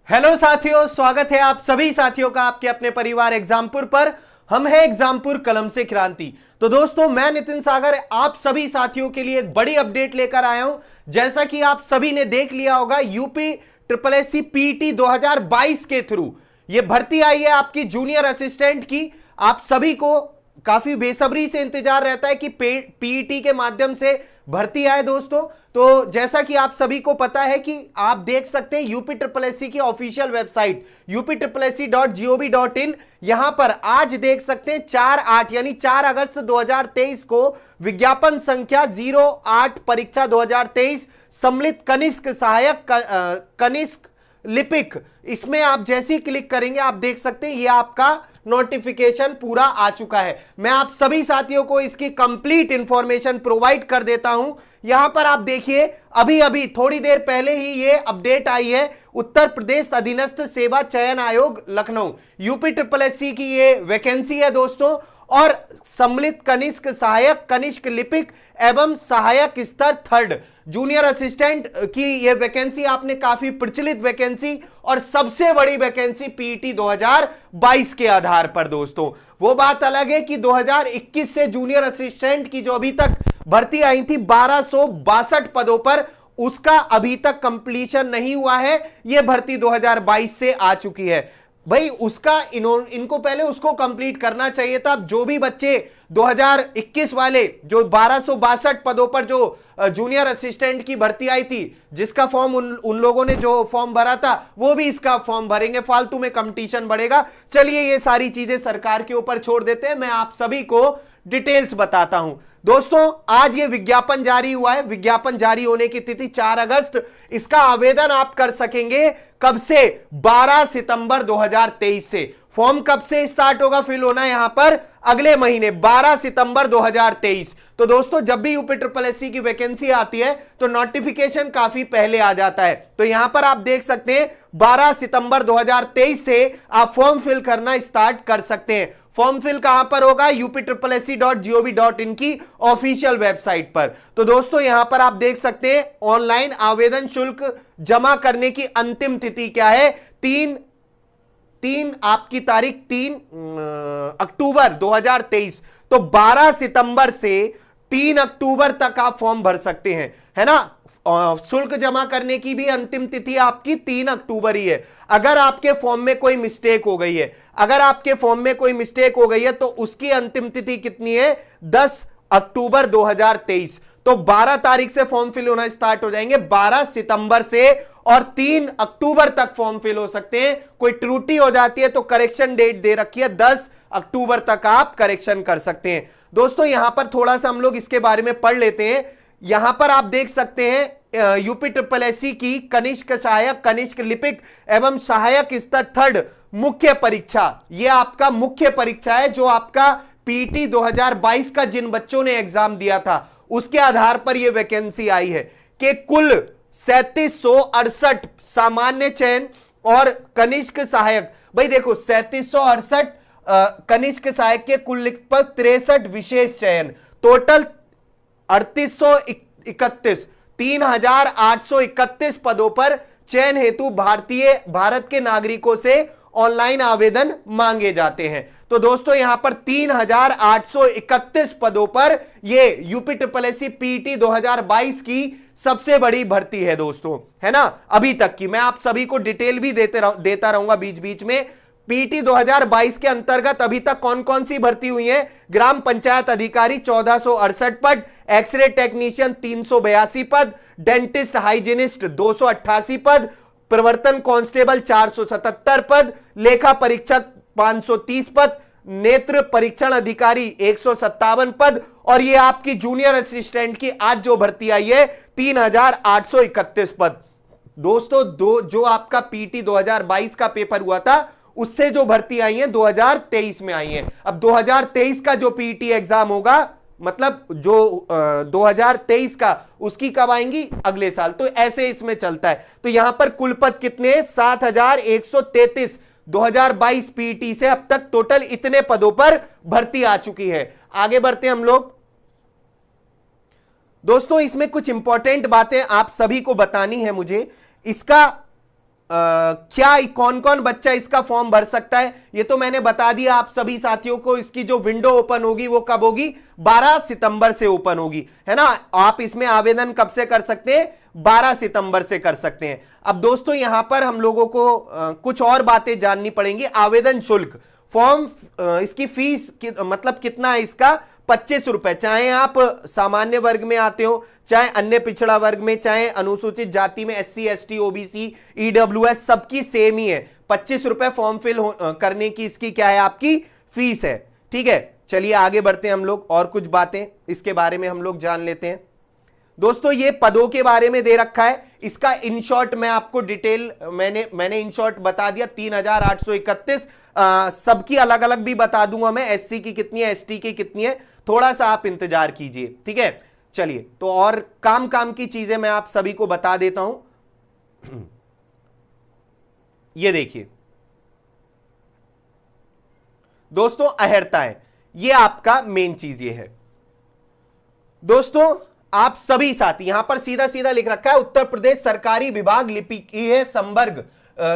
Hello साथियों, स्वागत है आप सभी साथियों का आपके अपने परिवार एग्जामपुर पर। हम हैं एग्जामपुर कलम से क्रांति। तो दोस्तों, मैं नितिन सागर आप सभी साथियों के लिए एक बड़ी अपडेट लेकर आया हूं। जैसा कि आप सभी ने देख लिया होगा, UP triple S C PT 2022 के थ्रू ये भर्ती आई है आपकी जूनियर असिस्टेंट की। आप सभी को काफी बेसब्री से इंतजार रहता है कि पीईटी के माध्यम से भर्ती आए दोस्तों। तो जैसा कि आप सभी को पता है कि आप देख सकते हैं यूपी ट्रिपल एस सी की ऑफिशियल वेबसाइट uptripplesc.gov.in, यहां पर आज देख सकते हैं 4/8 यानी 4 अगस्त 2023 को विज्ञापन संख्या 08 परीक्षा 2023 सम्मिलित कनिष्क सहायक कनिष्क लिपिक, इसमें आप जैसे ही क्लिक करेंगे आप देख सकते हैं ये आपका नोटिफिकेशन पूरा आ चुका है। मैं आप सभी साथियों को इसकी कंप्लीट इंफॉर्मेशन प्रोवाइड कर देता हूं। यहां पर आप देखिए, अभी अभी थोड़ी देर पहले ही ये अपडेट आई है। उत्तर प्रदेश अधीनस्थ सेवा चयन आयोग Lucknow, UP triple S C की ये वैकेंसी है दोस्तों। और सम्मिलित कनिष्क सहायक कनिष्क लिपिक एवं सहायक स्तर 3rd जूनियर असिस्टेंट की यह वैकेंसी आपने काफी प्रचलित वैकेंसी और सबसे बड़ी वैकेंसी पीईटी 2022 के आधार पर दोस्तों। वो बात अलग है कि 2021 से जूनियर असिस्टेंट की जो अभी तक भर्ती आई थी 1262 पदों पर, उसका अभी तक कंप्लीशन नहीं हुआ है। यह भर्ती 2022 से आ चुकी है भाई। उसका इनको पहले उसको कंप्लीट करना चाहिए था। जो भी बच्चे 2021 वाले जो 1262 पदों पर जो जूनियर असिस्टेंट की भर्ती आई थी, जिसका फॉर्म उन लोगों ने जो फॉर्म भरा था वो भी इसका फॉर्म भरेंगे, फालतू में कंपटीशन बढ़ेगा। चलिए ये सारी चीजें सरकार के ऊपर छोड़ देते हैं, मैं आप सभी को डिटेल्स बताता हूं दोस्तों। आज ये विज्ञापन जारी हुआ है। विज्ञापन जारी होने की तिथि 4 अगस्त। इसका आवेदन आप कर सकेंगे कब से? 12 सितंबर 2023 से। फॉर्म कब से स्टार्ट होगा फिल होना? यहां पर अगले महीने 12 सितंबर 2023। तो दोस्तों, जब भी यूपी ट्रिपल एस सी की वैकेंसी आती है तो नोटिफिकेशन काफी पहले आ जाता है। तो यहां पर आप देख सकते हैं 12 सितंबर 2023 से आप फॉर्म फिल करना स्टार्ट कर सकते हैं। फॉर्म फिल कहां पर होगा? uptripplesc.gov.in की ऑफिशियल वेबसाइट पर। तो दोस्तों, यहां पर आप देख सकते हैं ऑनलाइन आवेदन शुल्क जमा करने की अंतिम तिथि क्या है? 3 आपकी तारीख 3 अक्टूबर 2023। तो 12 सितंबर से 3 अक्टूबर तक आप फॉर्म भर सकते हैं, है ना। शुल्क जमा करने की भी अंतिम तिथि आपकी 3 अक्टूबर ही है। अगर आपके फॉर्म में कोई मिस्टेक हो गई है, तो उसकी अंतिम तिथि कितनी है? 10 अक्टूबर 2023। तो 12 तारीख से फॉर्म फिल होना स्टार्ट हो जाएंगे, 12 सितंबर से, और 3 अक्टूबर तक फॉर्म फिल हो सकते हैं। कोई त्रुटि हो जाती है तो करेक्शन डेट दे रखी है, 10 अक्टूबर तक आप करेक्शन कर सकते हैं। दोस्तों, यहां पर थोड़ा सा हम लोग इसके बारे में पढ़ लेते हैं। यहां पर आप देख सकते हैं यूपी ट्रिपल एस सी की कनिष्क सहायक कनिष्क लिपिक एवं सहायक स्तर 3rd मुख्य परीक्षा, यह आपका मुख्य परीक्षा है जो आपका पीटी 2022 का जिन बच्चों ने एग्जाम दिया था उसके आधार पर यह वैकेंसी आई है कि कुल 3768 सामान्य चयन और कनिष्क सहायक। भाई देखो, 3768 कनिष्क सहायक के कुल लिखित पद, 63 विशेष चयन, टोटल 3831 3831 पदों पर चयन हेतु भारत के नागरिकों से ऑनलाइन आवेदन मांगे जाते हैं। तो दोस्तों, यहां पर 3831 पदों पर यह UP triple S C PT 2022 की सबसे बड़ी भर्ती है दोस्तों, है ना, अभी तक की। मैं आप सभी को डिटेल भी देता रहूंगा बीच बीच में। पीटी 2022 के अंतर्गत अभी तक कौन कौन सी भर्ती हुई है? ग्राम पंचायत अधिकारी 1468 पद, एक्सरे टेक्नीशियन 382 पद, डेंटिस्ट हाइजीनिस्ट 288 पद, प्रवर्तन कांस्टेबल 477 पद, लेखा परीक्षक 530 पद, नेत्र परीक्षण अधिकारी 157 पद, और ये आपकी जूनियर असिस्टेंट की आज जो भर्ती आई है 3831 पद। दोस्तों, जो आपका पीटी 2022 का पेपर हुआ था उससे जो भर्ती आई है 2023 में आई है। अब 2023 का जो पीटी एग्जाम होगा, मतलब जो 2023 का, उसकी कब आएंगी? अगले साल। तो ऐसे इसमें चलता है। तो यहां पर कुल पद कितने? 7133 2022 पीटी से अब तक टोटल इतने पदों पर भर्ती आ चुकी है। आगे बढ़ते हम लोग। दोस्तों, इसमें कुछ इंपॉर्टेंट बातें आप सभी को बतानी है मुझे। इसका क्या कौन कौन बच्चा इसका फॉर्म भर सकता है, ये तो मैंने बता दिया आप सभी साथियों को। इसकी जो विंडो ओपन होगी वो कब होगी, 12 सितंबर से ओपन होगी, है ना। आप इसमें आवेदन कब से कर सकते हैं, 12 सितंबर से कर सकते हैं। अब दोस्तों यहां पर हम लोगों को कुछ और बातें जाननी पड़ेंगी। आवेदन शुल्क, फॉर्म इसकी फीस मतलब कितना है इसका, 25 रुपए। चाहे आप सामान्य वर्ग में आते हो, चाहे अन्य पिछड़ा वर्ग में, चाहे अनुसूचित जाति में, SC ST OBC EWS, सबकी सेम ही है। 25 रुपए फॉर्म फिल करने की इसकी क्या है, आपकी फीस है। ठीक है, चलिए आगे बढ़ते हैं हम लोग, और कुछ बातें इसके बारे में हम लोग जान लेते हैं। दोस्तों ये पदों के बारे में दे रखा है, इसका इन शॉर्ट मैं आपको डिटेल मैंने इन शॉर्ट बता दिया, 3831। सबकी अलग अलग भी बता दूंगा मैं, SC की कितनी है, ST की कितनी है, थोड़ा सा आप इंतजार कीजिए। ठीक है, चलिए तो और काम की चीजें मैं आप सभी को बता देता हूं। ये देखिए दोस्तों, अहर्ता है, ये आपका मेन चीज ये है। दोस्तों आप सभी साथी, यहां पर सीधा सीधा लिख रखा है, उत्तर प्रदेश सरकारी विभाग लिपिकीय संवर्ग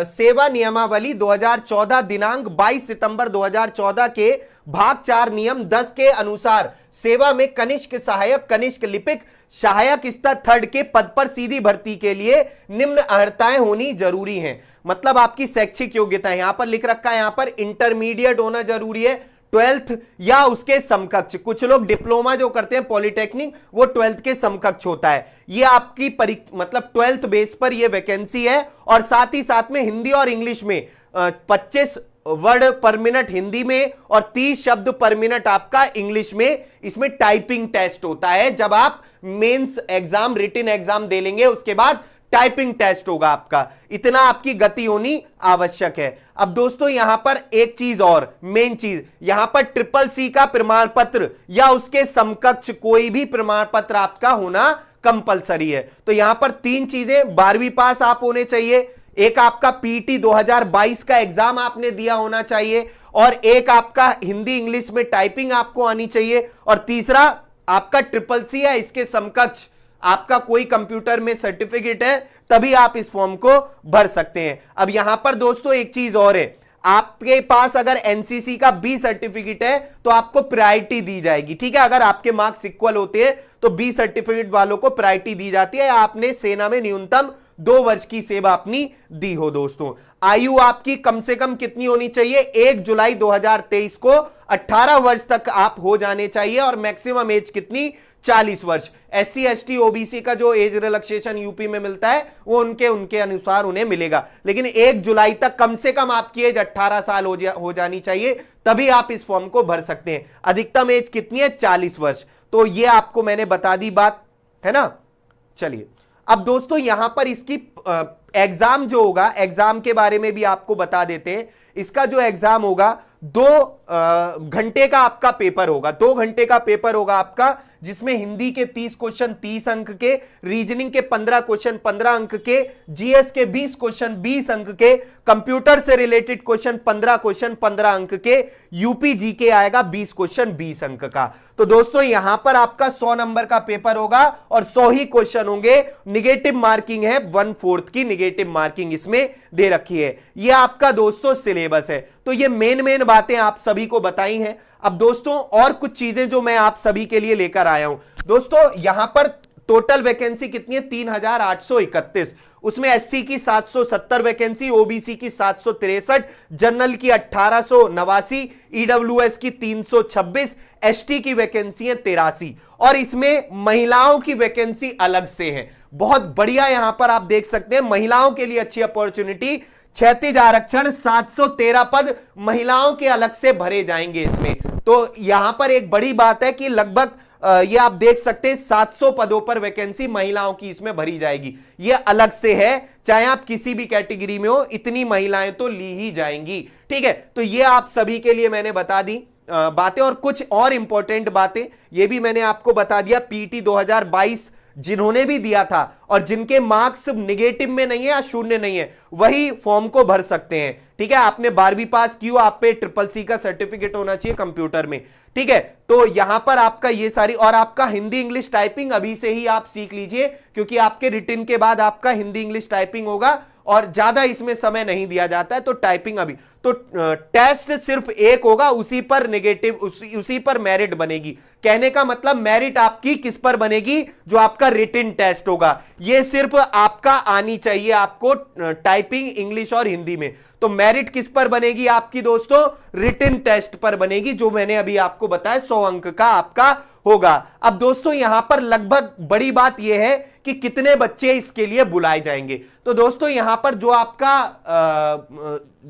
सेवा नियमावली 2014 दिनांक 22 सितंबर 2014 के भाग 4 नियम 10 के अनुसार सेवा में कनिष्क सहायक, कनिष्क लिपिक, सहायक स्तर 3rd के पद पर सीधी भर्ती के लिए निम्न अर्हताएं होनी जरूरी हैं। मतलब आपकी शैक्षिक योग्यता है, यहां पर लिख रखा है, यहां पर इंटरमीडिएट होना जरूरी है, 12th या उसके समकक्ष। कुछ लोग डिप्लोमा जो करते हैं पॉलिटेक्निक, वो 12th के समकक्ष होता है। ये आपकी मतलब 12th बेस पर ये वैकेंसी है। और साथ ही साथ में हिंदी और इंग्लिश में 25 वर्ड पर मिनट हिंदी में और 30 शब्द पर मिनट आपका इंग्लिश में। इसमें टाइपिंग टेस्ट होता है, जब आप मेंस एग्जाम, रिटन एग्जाम दे लेंगे उसके बाद टाइपिंग टेस्ट होगा आपका। इतना आपकी गति होनी आवश्यक है। अब दोस्तों यहां पर एक चीज और, मेन चीज, यहां पर CCC का प्रमाण पत्र या उसके समकक्ष कोई भी प्रमाण पत्र आपका होना कंपलसरी है। तो यहां पर 3 चीजें, 12वीं पास आप होने चाहिए, एक आपका PET 2022 का एग्जाम आपने दिया होना चाहिए, और एक आपका हिंदी इंग्लिश में टाइपिंग आपको आनी चाहिए, और तीसरा आपका CCC या इसके समकक्ष आपका कोई कंप्यूटर में सर्टिफिकेट है, तभी आप इस फॉर्म को भर सकते हैं। अब यहां पर दोस्तों एक चीज और है, आपके पास अगर NCC का B सर्टिफिकेट है तो आपको प्रायोरिटी दी जाएगी। ठीक है, अगर आपके मार्क्स इक्वल होते हैं तो B सर्टिफिकेट वालों को प्रायोरिटी दी जाती है। आपने सेना में न्यूनतम 2 वर्ष की सेवा अपनी दी हो। दोस्तों आयु आपकी कम से कम कितनी होनी चाहिए, 1 जुलाई 2023 को 18 वर्ष तक आप हो जाने चाहिए, और मैक्सिमम एज कितनी, 40 वर्ष। SC ST OBC का जो एज रिलैक्सेशन यूपी में मिलता है वो उनके अनुसार उन्हें मिलेगा, लेकिन 1 जुलाई तक कम से कम आपकी एज 18 साल हो जानी चाहिए, तभी आप इस फॉर्म को भर सकते हैं। अधिकतम एज कितनी है, 40 वर्ष। तो ये आपको मैंने बता दी बात, है ना। चलिए अब दोस्तों यहां पर इसकी एग्जाम जो होगा, एग्जाम के बारे में भी आपको बता देते हैं। इसका जो एग्जाम होगा 2 घंटे का आपका पेपर होगा, 2 घंटे का पेपर होगा आपका, जिसमें हिंदी के 30 क्वेश्चन 30 अंक के, रीजनिंग के 15 क्वेश्चन 15 अंक के, GS के 20 क्वेश्चन 20 अंक के, कंप्यूटर से रिलेटेड क्वेश्चन 15 क्वेश्चन 15 अंक के, यूपी जीके आएगा 20 क्वेश्चन 20 अंक का। तो दोस्तों यहां पर आपका 100 नंबर का पेपर होगा और 100 ही क्वेश्चन होंगे। निगेटिव मार्किंग है, 1/4 की निगेटिव मार्किंग इसमें दे रखी है। यह आपका दोस्तों सिलेबस है। तो ये मेन बातें आप सभी को बताई हैं। अब दोस्तों और कुछ चीजें जो मैं आप सभी के लिए लेकर आया हूं। दोस्तों यहां पर टोटल वैकेंसी कितनी है, 3831। उसमें SC की 770 वैकेंसी, OBC की 763, जनरल की 1889, EWS की 326, ST की वैकेंसी है 83, और इसमें महिलाओं की वैकेंसी अलग से है। बहुत बढ़िया, यहां पर आप देख सकते हैं महिलाओं के लिए अच्छी अपॉर्चुनिटी, क्षैतिज आरक्षण 713 पद महिलाओं के अलग से भरे जाएंगे इसमें। तो यहां पर एक बड़ी बात है कि लगभग ये आप देख सकते हैं 700 पदों पर वैकेंसी महिलाओं की इसमें भरी जाएगी। ये अलग से है, चाहे आप किसी भी कैटेगरी में हो, इतनी महिलाएं तो ली ही जाएंगी। ठीक है, तो ये आप सभी के लिए मैंने बता दी बातें, और कुछ और इंपॉर्टेंट बातें ये भी मैंने आपको बता दिया। PET 2022 जिन्होंने भी दिया था और जिनके मार्क्स निगेटिव में नहीं है या शून्य नहीं है, वही फॉर्म को भर सकते हैं। ठीक है, आपने 12वीं पास की हो, आप पे CCC का सर्टिफिकेट होना चाहिए कंप्यूटर में। ठीक है, तो यहां पर आपका ये सारी, और आपका हिंदी इंग्लिश टाइपिंग अभी से ही आप सीख लीजिए, क्योंकि आपके रिटन के बाद आपका हिंदी इंग्लिश टाइपिंग होगा, और ज्यादा इसमें समय नहीं दिया जाता है। तो टाइपिंग अभी तो टेस्ट सिर्फ एक होगा, उसी पर नेगेटिव उसी पर मेरिट बनेगी। कहने का मतलब मेरिट आपकी किस पर बनेगी, जो आपका रिटन टेस्ट होगा। ये सिर्फ आपका आनी चाहिए आपको टाइपिंग इंग्लिश और हिंदी में। तो मेरिट किस पर बनेगी आपकी दोस्तों, रिटन टेस्ट पर बनेगी, जो मैंने अभी आपको बताया 100 अंक का आपका होगा। अब दोस्तों यहां पर लगभग बड़ी बात यह है कि कितने बच्चे इसके लिए बुलाए जाएंगे। तो दोस्तों यहां पर जो आपका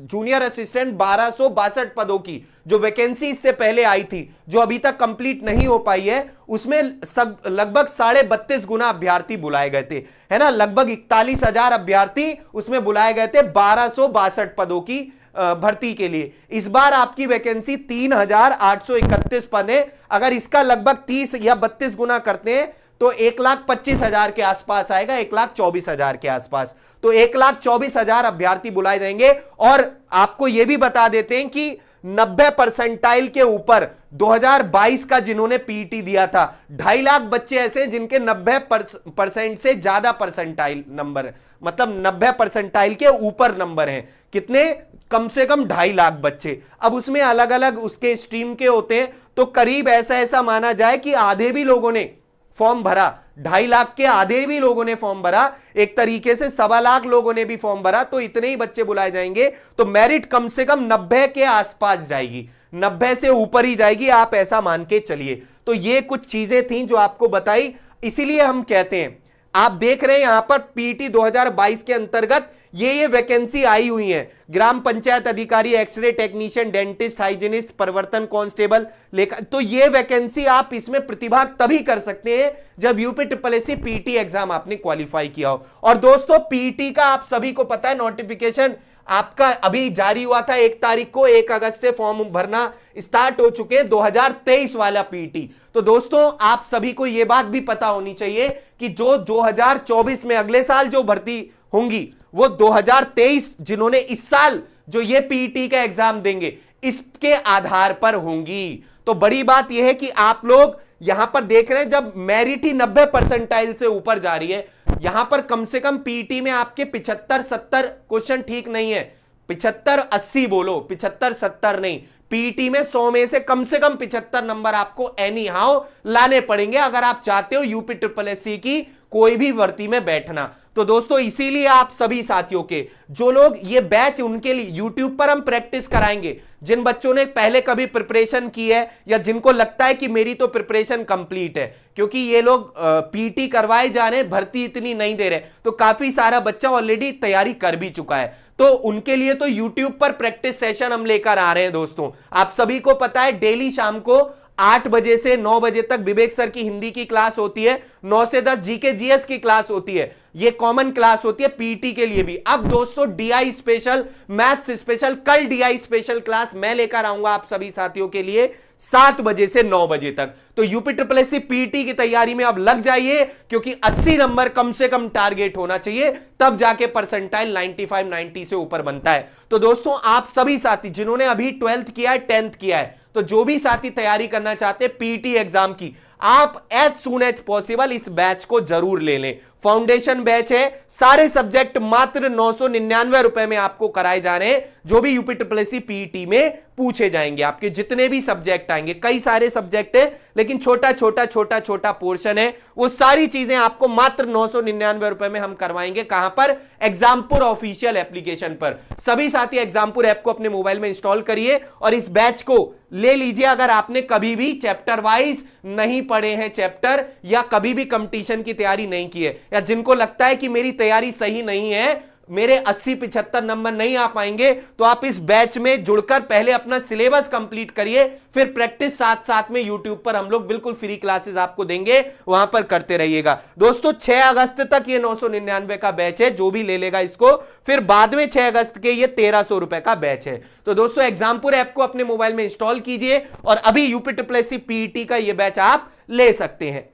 जूनियर असिस्टेंट 1262 पदों की जो वैकेंसी इससे पहले आई थी, जो अभी तक कंप्लीट नहीं हो पाई है, उसमें लगभग 32.5 गुना अभ्यर्थी बुलाए गए थे, है ना। लगभग 41,000 अभ्यर्थी उसमें बुलाए गए थे 1262 पदों की भर्ती के लिए। इस बार आपकी वैकेंसी 3,831 पद है। अगर इसका लगभग 30 या 32 गुना करते हैं तो 1,25,000 के आसपास आएगा, 1,24,000 के आसपास। तो 1,24,000 अभ्यर्थी बुलाए जाएंगे। और आपको यह भी बता देते हैं कि 90 परसेंटाइल के ऊपर 2022 का जिन्होंने पीटी दिया था, 2.5 लाख बच्चे ऐसे जिनके 90% से ज्यादा परसेंटाइल नंबर, मतलब 90 परसेंटाइल के ऊपर नंबर हैं। कितने, कम से कम 2.5 लाख बच्चे। अब उसमें अलग अलग उसके स्ट्रीम के होते हैं, तो करीब ऐसा माना जाए कि आधे भी लोगों ने फॉर्म भरा, 2.5 लाख के आधे भी लोगों ने फॉर्म भरा, एक तरीके से 1.25 लाख लोगों ने भी फॉर्म भरा, तो इतने ही बच्चे बुलाए जाएंगे। तो मेरिट कम से कम 90 के आसपास जाएगी, 90 से ऊपर ही जाएगी, आप ऐसा मान के चलिए। तो ये कुछ चीजें थी जो आपको बताई। इसीलिए हम कहते हैं, आप देख रहे हैं यहां पर पीटी 2022 के अंतर्गत ये वैकेंसी आई हुई है। ग्राम पंचायत अधिकारी, एक्सरे टेक्नीशियन, डेंटिस्ट, हाइजीनिस्ट, प्रवर्तन कांस्टेबल, लेखा। तो ये वैकेंसी आप इसमें प्रतिभाग तभी कर सकते हैं जब यूपीएससी पीटी एग्जाम आपने क्वालिफाई किया हो। और दोस्तों पीटी का आप सभी को पता है, नोटिफिकेशन आपका अभी जारी हुआ था 1 तारीख को, 1 अगस्त से फॉर्म भरना स्टार्ट हो चुके 2023 वाला पीटी। तो दोस्तों आप सभी को यह बात भी पता होनी चाहिए कि जो 2024 में अगले साल जो भर्ती होंगी, वो 2023 जिन्होंने इस साल जो ये पीटी का एग्जाम देंगे, इसके आधार पर होंगी। तो बड़ी बात यह है कि आप लोग यहां पर देख रहे हैं, जब मेरिट ही 90 परसेंटाइल से ऊपर जा रही है, यहां पर कम से कम पीटी में आपके 75-70 क्वेश्चन ठीक नहीं है, 75-80 बोलो, 75-70 नहीं। पीटी में 100 में से कम 75 नंबर आपको एनी हाउ लाने पड़ेंगे अगर आप चाहते हो यूपीएससी की कोई भी भर्ती में बैठना। तो दोस्तों इसीलिए आप सभी साथियों के जो लोग ये बैच, उनके लिए यूट्यूब पर हम प्रैक्टिस कराएंगे। जिन बच्चों ने पहले कभी प्रिपरेशन की है या जिनको लगता है कि मेरी तो प्रिपरेशन कंप्लीट है, क्योंकि ये लोग पीटी करवाए जा रहे हैं, भर्ती इतनी नहीं दे रहे, तो काफी सारा बच्चा ऑलरेडी तैयारी कर भी चुका है। तो उनके लिए तो यूट्यूब पर प्रैक्टिस सेशन हम लेकर आ रहे हैं। दोस्तों आप सभी को पता है, डेली शाम को 8 बजे से 9 बजे तक विवेक सर की हिंदी की क्लास होती है, 9 से 10 जीके जीएस की क्लास होती है, ये कॉमन क्लास होती है पीटी के लिए भी। अब दोस्तों डीआई स्पेशल, मैथ्स स्पेशल, कल डीआई स्पेशल क्लास मैं लेकर आऊंगा आप सभी साथियों के लिए 7 बजे से 9 बजे तक। तो यूपीएससी पीटी की तैयारी में अब लग जाइए, क्योंकि 80 नंबर कम से कम टारगेट होना चाहिए, तब जाके परसेंटाइल 95-90 से ऊपर बनता है। तो दोस्तों आप सभी साथी जिन्होंने अभी 12th किया है, 10th किया है, तो जो भी साथी तैयारी करना चाहते हैं पीटी एग्जाम की, आप एज सून एज पॉसिबल इस बैच को जरूर ले लें। फाउंडेशन बैच है, सारे सब्जेक्ट मात्र 999 रुपए में आपको कराए जा रहे हैं। जो भी यूपीएससी पीटी में पूछे जाएंगे, आपके जितने भी सब्जेक्ट आएंगे, कई सारे सब्जेक्ट है लेकिन छोटा पोर्शन है, वो सारी चीजें आपको मात्र 999 रुपए में हम करवाएंगे। कहां पर? एग्जामपुर ऑफिशियल एप्लीकेशन पर। सभी साथी एग्जामपुर ऐप को अपने मोबाइल में इंस्टॉल करिए और इस बैच को ले लीजिए। अगर आपने कभी भी चैप्टर वाइज नहीं पढ़े हैं चैप्टर, या कभी भी कंपटीशन की तैयारी नहीं की है, या जिनको लगता है कि मेरी तैयारी सही नहीं है, मेरे 80-75 नंबर नहीं आ पाएंगे, तो आप इस बैच में जुड़कर पहले अपना सिलेबस कंप्लीट करिए, फिर प्रैक्टिस साथ साथ में यूट्यूब पर हम लोग बिल्कुल फ्री क्लासेस आपको देंगे, वहां पर करते रहिएगा। दोस्तों 6 अगस्त तक ये 999 का बैच है, जो भी ले लेगा इसको, फिर बाद में 6 अगस्त के ये 1300 रुपए का बैच है। तो दोस्तों एग्जामपुर ऐप को अपने मोबाइल में इंस्टॉल कीजिए और अभी यूपीएससी पीटी का ये बैच आप ले सकते हैं,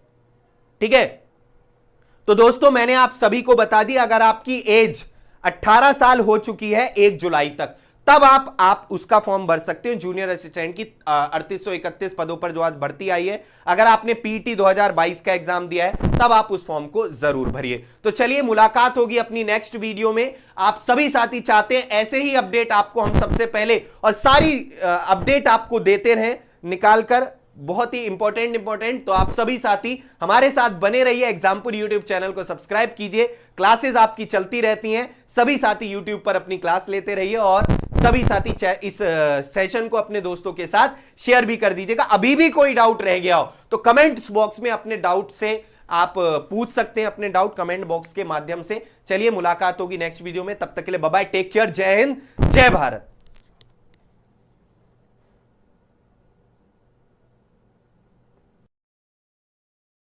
ठीक है। तो दोस्तों मैंने आप सभी को बता दिया, अगर आपकी एज 18 साल हो चुकी है 1 जुलाई तक, तब आप उसका फॉर्म भर सकते हो। जूनियर असिस्टेंट की 3831 पदों पर जो आज भर्ती आई है, अगर आपने पीटी 2022 का एग्जाम दिया है तब आप उस फॉर्म को जरूर भरिए। तो चलिए मुलाकात होगी अपनी नेक्स्ट वीडियो में। आप सभी साथी चाहते हैं ऐसे ही अपडेट आपको हम सबसे पहले और सारी अपडेट आपको देते रहें निकालकर, बहुत ही इंपॉर्टेंट। तो आप सभी साथी हमारे साथ बने रहिए। एग्जाम्पल यूट्यूब चैनल को सब्सक्राइब कीजिए, क्लासेस आपकी चलती रहती हैं। सभी साथी यूट्यूब पर अपनी क्लास लेते रहिए और सभी साथी इस सेशन को अपने दोस्तों के साथ शेयर भी कर दीजिएगा। अभी भी कोई डाउट रह गया हो तो कमेंट्स बॉक्स में अपने डाउट से आप पूछ सकते हैं, अपने डाउट कमेंट बॉक्स के माध्यम से। चलिए मुलाकात होगी नेक्स्ट वीडियो में, तब तक के लिए बाय बाय, टेक केयर, जय हिंद, जय भारत।